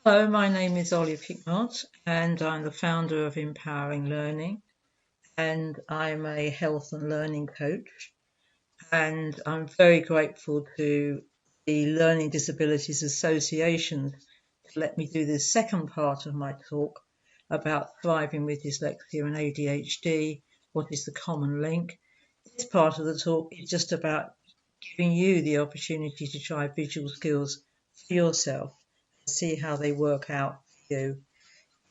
Hello, my name is Hickmott, and I'm the founder of Empowering Learning, and I'm a health and learning coach. And I'm very grateful to the Learning Disabilities Association to let me do this second part of my talk about thriving with dyslexia and ADHD. What is the common link? This part of the talk is just about giving you the opportunity to try visual skills for yourself and see how they work out for you.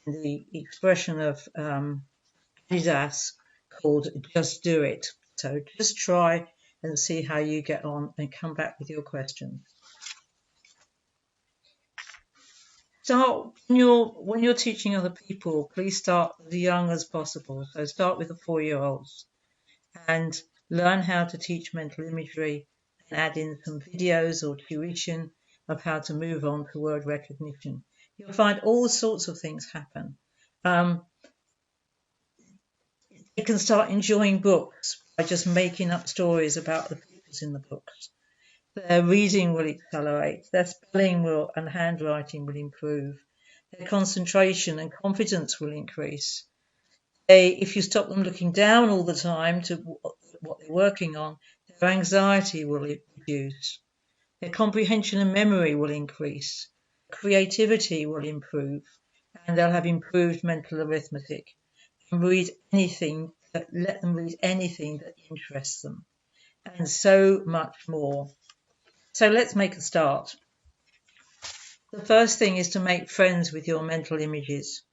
The expression of Adidas called "just do it." So just try and see how you get on and come back with your questions. Start when you're teaching other people, please start as young as possible. So start with the 4-year-olds and learn how to teach mental imagery and add in some videos or tuition of how to move on to word recognition. You'll find all sorts of things happen. You can start enjoying books by just making up stories about the pictures in the books. Their reading will accelerate, their spelling will and handwriting will improve, their concentration and confidence will increase. If you stop them looking down all the time to what they're working on, their anxiety will reduce, their comprehension and memory will increase, creativity will improve, and they'll have improved mental arithmetic. And let them read anything that interests them, and so much more. So let's make a start. The first thing is to make friends with your mental images.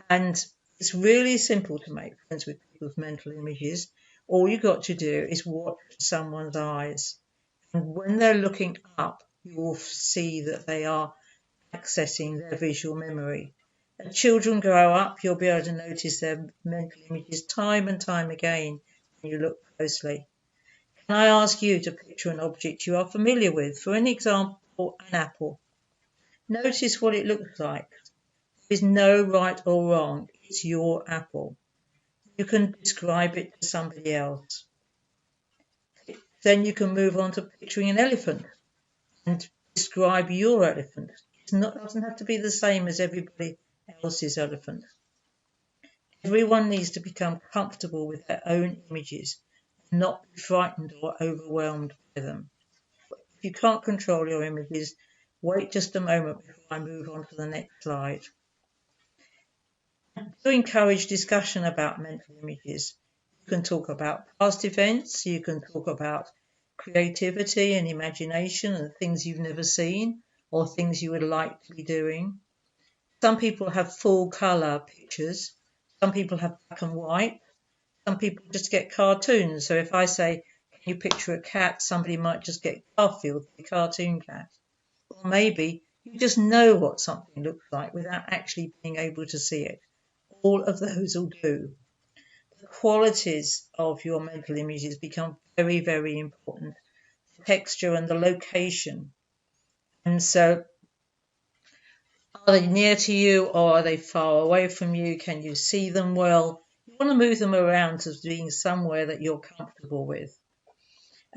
And it's really simple to make friends with people's mental images. All you've got to do is watch someone's eyes. And when they're looking up, you will see that they are accessing their visual memory. As children grow up, you'll be able to notice their mental images time and time again when you look closely. Can I ask you to picture an object you are familiar with? For an example, an apple. Notice what it looks like. There is no right or wrong. It's your apple. You can describe it to somebody else. Then you can move on to picturing an elephant and describe your elephant. It doesn't have to be the same as everybody else's elephant. Everyone needs to become comfortable with their own images and not be frightened or overwhelmed by them. If you can't control your images, wait just a moment before I move on to the next slide. To encourage discussion about mental images, you can talk about past events, you can talk about creativity and imagination and things you've never seen or things you would like to be doing. Some people have full colour pictures, some people have black and white, some people just get cartoons. So if I say, can you picture a cat, somebody might just get Garfield, the cartoon cat. Or maybe you just know what something looks like without actually being able to see it. All of those will do. The qualities of your mental images become very, very important. The texture and the location. And so, are they near to you or are they far away from you? Can you see them well? You want to move them around to being somewhere that you're comfortable with.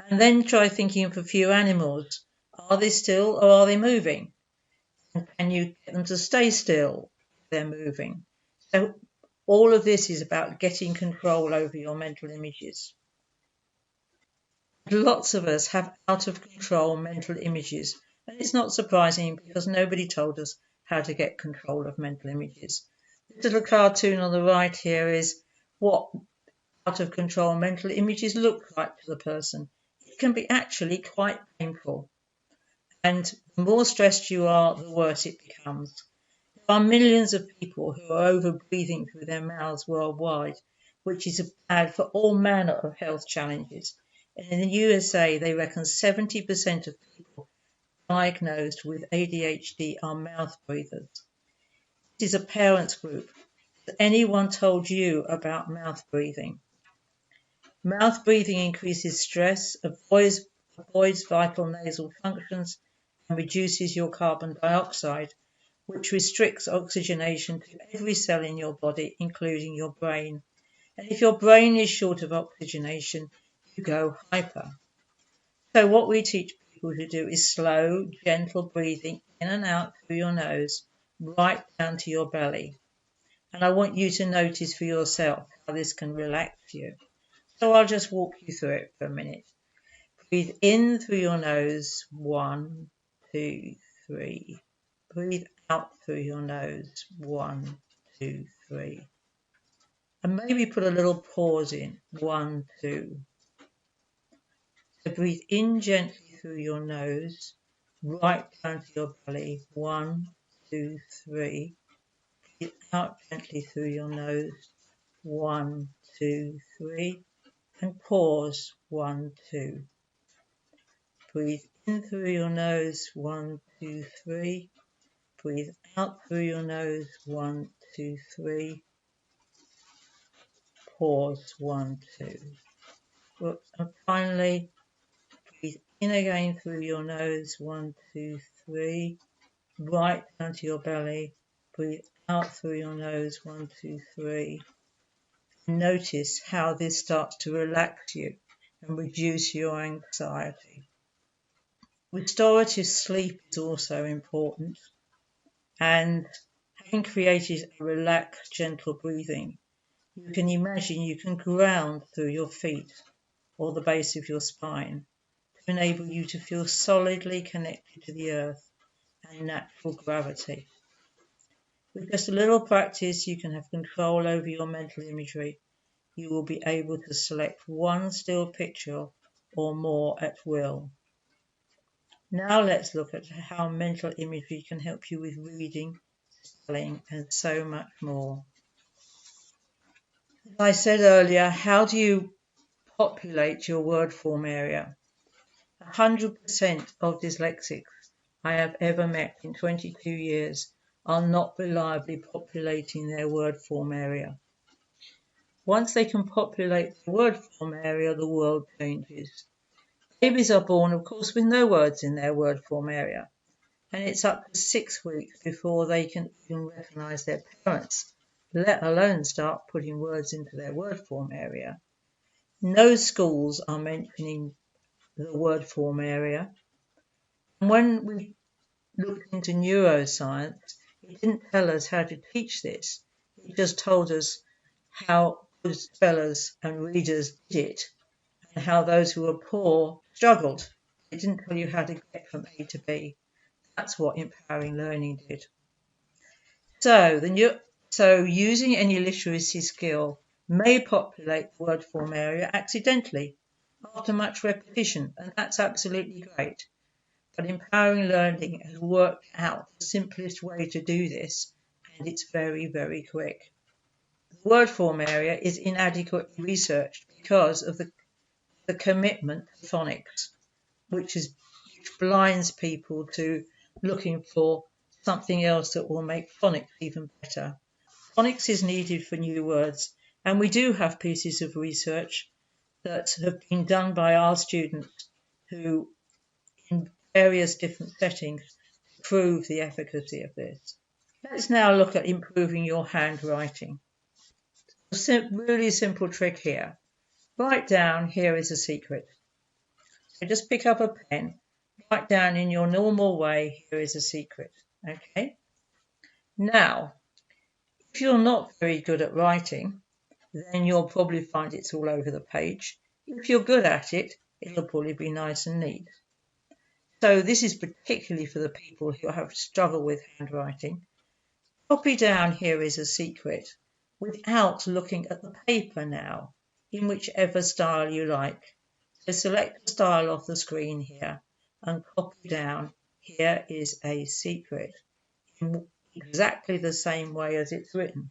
And then try thinking of a few animals. Are they still or are they moving? And can you get them to stay still if they're moving? So all of this is about getting control over your mental images. Lots of us have out of control mental images, and it's not surprising because nobody told us how to get control of mental images. This little cartoon on the right here is what out of control mental images look like to the person. It can be actually quite painful, and the more stressed you are, the worse it becomes. There are millions of people who are over-breathing through their mouths worldwide, which is bad for all manner of health challenges. And in the USA, they reckon 70% of people diagnosed with ADHD are mouth breathers. This is a parents group. Has anyone told you about mouth breathing? Mouth breathing increases stress, avoids vital nasal functions, and reduces your carbon dioxide, which restricts oxygenation to every cell in your body, including your brain. And if your brain is short of oxygenation, you go hyper. So what we teach people to do is slow, gentle breathing in and out through your nose right down to your belly. And I want you to notice for yourself how this can relax you. So I'll just walk you through it for a minute. Breathe in through your nose, 1, 2, 3. Breathe out through your nose, 1, 2, 3. And maybe put a little pause in, 1, 2. So breathe in gently through your nose, right down to your belly, 1, 2, 3. Breathe out gently through your nose, 1, 2, 3. And pause, 1, 2. Breathe in through your nose, 1, 2, 3. Breathe out through your nose, 1, 2, 3. Pause, 1, 2. And finally, breathe in again through your nose, 1, 2, 3. Right down to your belly. Breathe out through your nose, 1, 2, 3. Notice how this starts to relax you and reduce your anxiety. Restorative sleep is also important, and having created a relaxed, gentle breathing, you can imagine you can ground through your feet or the base of your spine to enable you to feel solidly connected to the earth and natural gravity. With just a little practice, you can have control over your mental imagery. You will be able to select one still picture or more at will. Now let's look at how mental imagery can help you with reading, spelling, and so much more. As I said earlier, how do you populate your word form area? 100% of dyslexics I have ever met in 22 years are not reliably populating their word form area. Once they can populate the word form area, the world changes. Babies are born, of course, with no words in their word form area, and it's up to 6 weeks before they can even recognise their parents, let alone start putting words into their word form area. No schools are mentioning the word form area. And when we looked into neuroscience, it didn't tell us how to teach this. It just told us how good spellers and readers did it, and how those who were poor struggled. It didn't tell you how to get from A to B. That's what empowering learning did. So using any literacy skill may populate the word form area accidentally after much repetition, and that's absolutely great. But empowering learning has worked out the simplest way to do this, and it's very, very quick. The word form area is inadequately researched because of the commitment to phonics, which blinds people to looking for something else that will make phonics even better. Phonics is needed for new words, and we do have pieces of research that have been done by our students who, in various different settings, prove the efficacy of this. Let's now look at improving your handwriting. A really simple trick here. Write down, here is a secret. So just pick up a pen, write down in your normal way, here is a secret. Okay? Now, if you're not very good at writing, then you'll probably find it's all over the page. If you're good at it, it'll probably be nice and neat. So this is particularly for the people who have struggled with handwriting. Copy down, here is a secret, without looking at the paper now, in whichever style you like. So select the style off the screen here and copy down, here is a secret, in exactly the same way as it's written.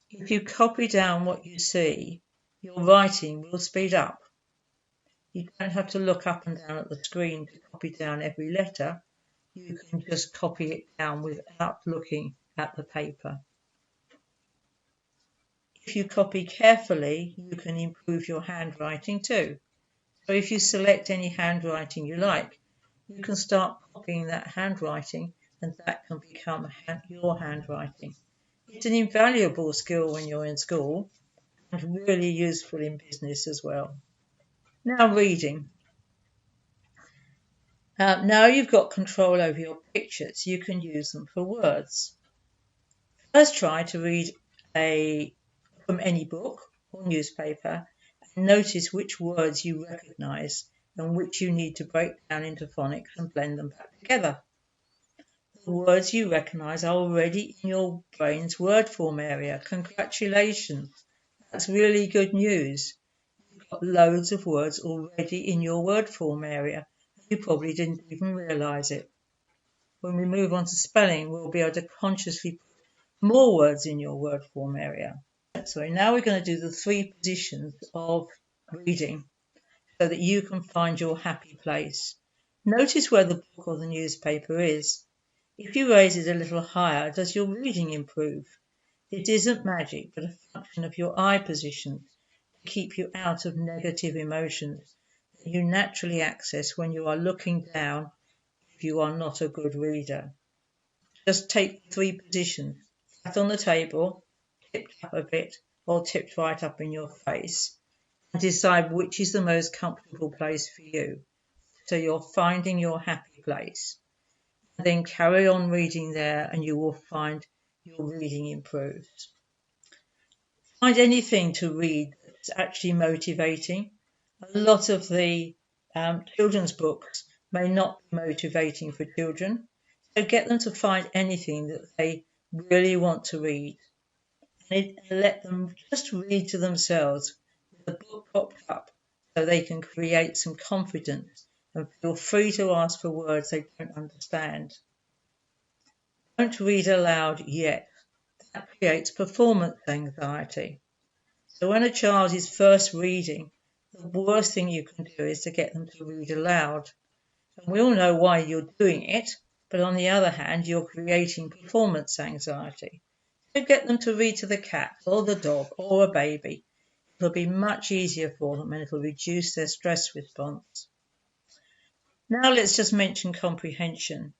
If you copy down what you see, your writing will speed up. You don't have to look up and down at the screen to copy down every letter. You can just copy it down without looking at the paper. If you copy carefully, you can improve your handwriting too. So if you select any handwriting you like, you can start copying that handwriting, and that can become your handwriting. It's an invaluable skill when you're in school, and really useful in business as well. Now reading. Now you've got control over your pictures, you can use them for words. First try to read from any book or newspaper and notice which words you recognise and which you need to break down into phonics and blend them back together. The words you recognise are already in your brain's word form area. Congratulations! That's really good news. You've got loads of words already in your word form area. You probably didn't even realise it. When we move on to spelling, we'll be able to consciously put more words in your word form area. So now we're going to do the 3 positions of reading so that you can find your happy place. Notice where the book or the newspaper is. If you raise it a little higher, does your reading improve? It isn't magic, but a function of your eye position to keep you out of negative emotions that you naturally access when you are looking down if you are not a good reader. Just take 3 positions, flat on the table, tipped up a bit, or tipped right up in your face, and decide which is the most comfortable place for you. So you're finding your happy place. And then carry on reading there and you will find your reading improves. Find anything to read that's actually motivating. A lot of the children's books may not be motivating for children, so get them to find anything that they really want to read and let them just read to themselves with the book propped up so they can create some confidence and feel free to ask for words they don't understand. Don't read aloud yet. That creates performance anxiety. So when a child is first reading, the worst thing you can do is to get them to read aloud. And we all know why you're doing it, but on the other hand, you're creating performance anxiety. So get them to read to the cat or the dog or a baby. It'll be much easier for them and it'll reduce their stress response. Now let's just mention comprehension.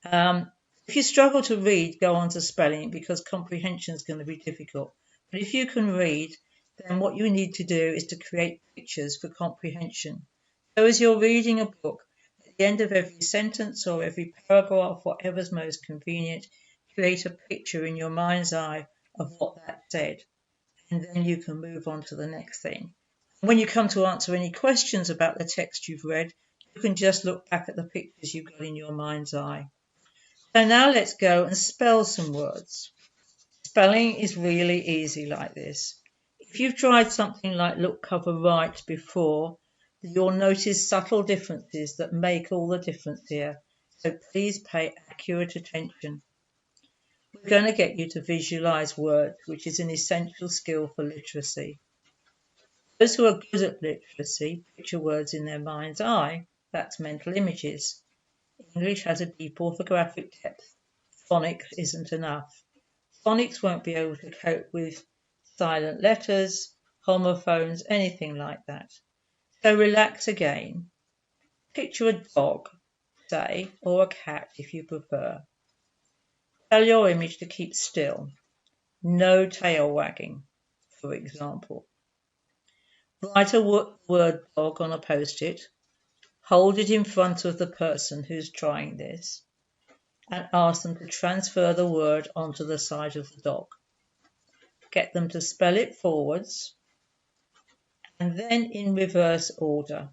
If you struggle to read, go on to spelling because comprehension is going to be difficult. But if you can read, then what you need to do is to create pictures for comprehension. So as you're reading a book, at the end of every sentence or every paragraph, whatever's most convenient, create a picture in your mind's eye of what that said. And then you can move on to the next thing. When you come to answer any questions about the text you've read, you can just look back at the pictures you've got in your mind's eye. So now let's go and spell some words. Spelling is really easy like this. If you've tried something like look cover right before, you'll notice subtle differences that make all the difference here. So please pay accurate attention. We're going to get you to visualize words, which is an essential skill for literacy. Those who are good at literacy picture words in their mind's eye. That's mental images. English has a deep orthographic depth. Phonics isn't enough. Phonics won't be able to cope with silent letters, homophones, anything like that. So relax again. Picture a dog, say, or a cat if you prefer. Tell your image to keep still. No tail wagging, for example. Write a word dog on a post-it. Hold it in front of the person who's trying this and ask them to transfer the word onto the side of the dog. Get them to spell it forwards and then in reverse order.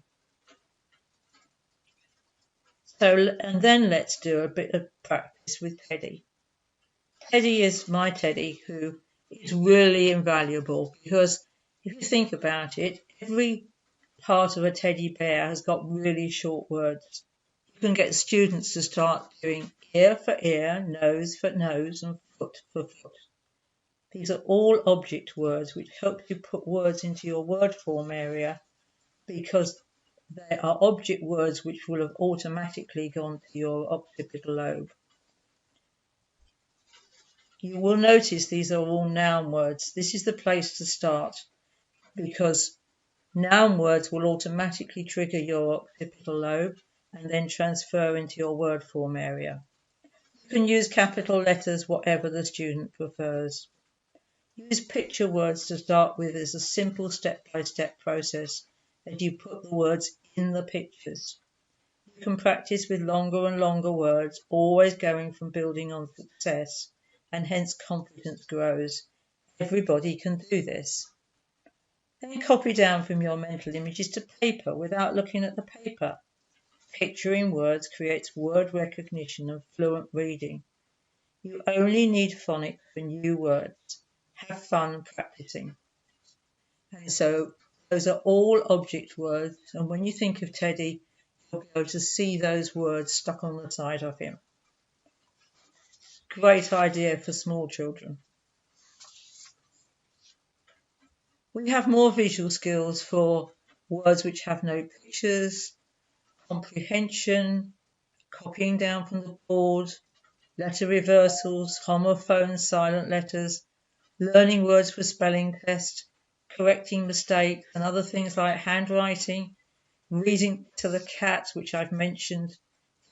And then let's do a bit of practice with Teddy. Teddy is my Teddy, who is really invaluable because if you think about it, every part of a teddy bear has got really short words. You can get students to start doing ear for ear, nose for nose, and foot for foot. These are all object words which help you put words into your word form area because they are object words which will have automatically gone to your occipital lobe. You will notice these are all noun words. This is the place to start because noun words will automatically trigger your occipital lobe and then transfer into your word form area. You can use capital letters, whatever the student prefers. Use picture words to start with as a simple step-by-step process as you put the words in the pictures. You can practice with longer and longer words, always going from building on success, and hence confidence grows. Everybody can do this. Then copy down from your mental images to paper without looking at the paper. Picturing words creates word recognition and fluent reading. You only need phonics for new words. Have fun practicing. And so those are all object words, and when you think of Teddy, you'll be able to see those words stuck on the side of him. Great idea for small children. We have more visual skills for words which have no pictures, comprehension, copying down from the board, letter reversals, homophones, silent letters, learning words for spelling test, correcting mistakes and other things like handwriting, reading to the cat, which I've mentioned,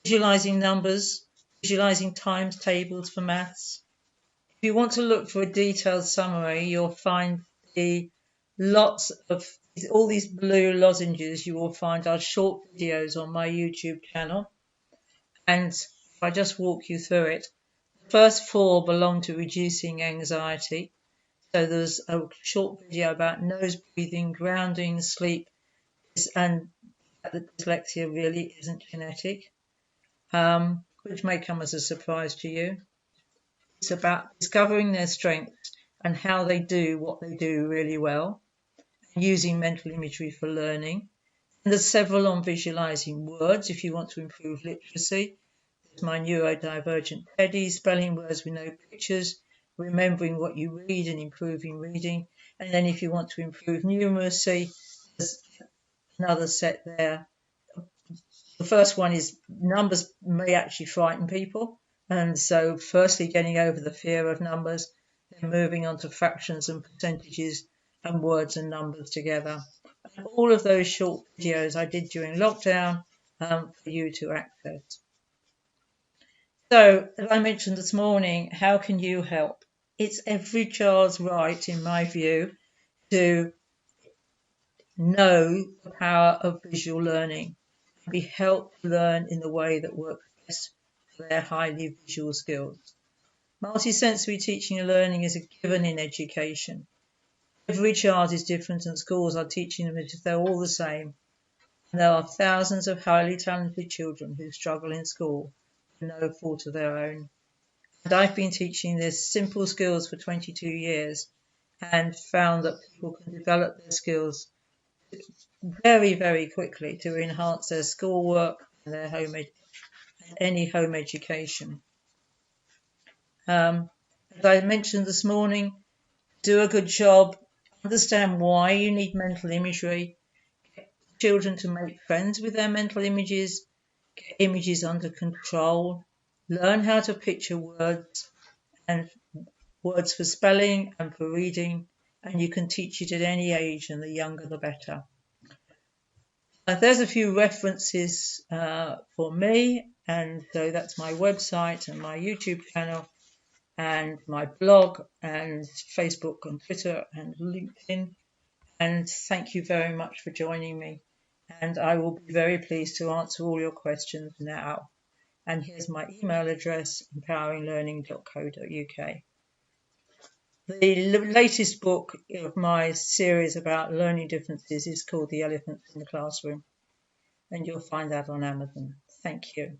visualizing numbers, visualizing times tables for maths. If you want to look for a detailed summary, you'll find lots of all these blue lozenges you will find are short videos on my YouTube channel. And if I just walk you through it, the first 4 belong to reducing anxiety. So there's a short video about nose breathing, grounding, sleep, and that dyslexia really isn't genetic, which may come as a surprise to you. It's about discovering their strengths and how they do what they do really well, using mental imagery for learning. And there's several on visualizing words if you want to improve literacy. There's my neurodivergent Teddy, spelling words with no pictures, remembering what you read and improving reading. And then if you want to improve numeracy, there's another set there. The first one is numbers may actually frighten people. And so firstly, getting over the fear of numbers, then moving on to fractions and percentages and words and numbers together. And all of those short videos I did during lockdown for you to access. So, as I mentioned this morning, how can you help? It's every child's right, in my view, to know the power of visual learning and be helped to learn in the way that works best for their highly visual skills. Multisensory teaching and learning is a given in education. Every child is different and schools are teaching them as if they're all the same. And there are thousands of highly talented children who struggle in school for no fault of their own. And I've been teaching this simple skills for 22 years and found that people can develop their skills very, very quickly to enhance their schoolwork and their any home education. As I mentioned this morning, do a good job, understand why you need mental imagery, get children to make friends with their mental images, get images under control, learn how to picture words and words for spelling and for reading, and you can teach it at any age, and the younger the better. There's a few references for me, and so that's my website and my YouTube channel and my blog and Facebook and Twitter and LinkedIn. And thank you very much for joining me. And I will be very pleased to answer all your questions now. And here's my email address, empoweringlearning.co.uk. The latest book of my series about learning differences is called The Elephants in the Classroom, and you'll find that on Amazon. Thank you.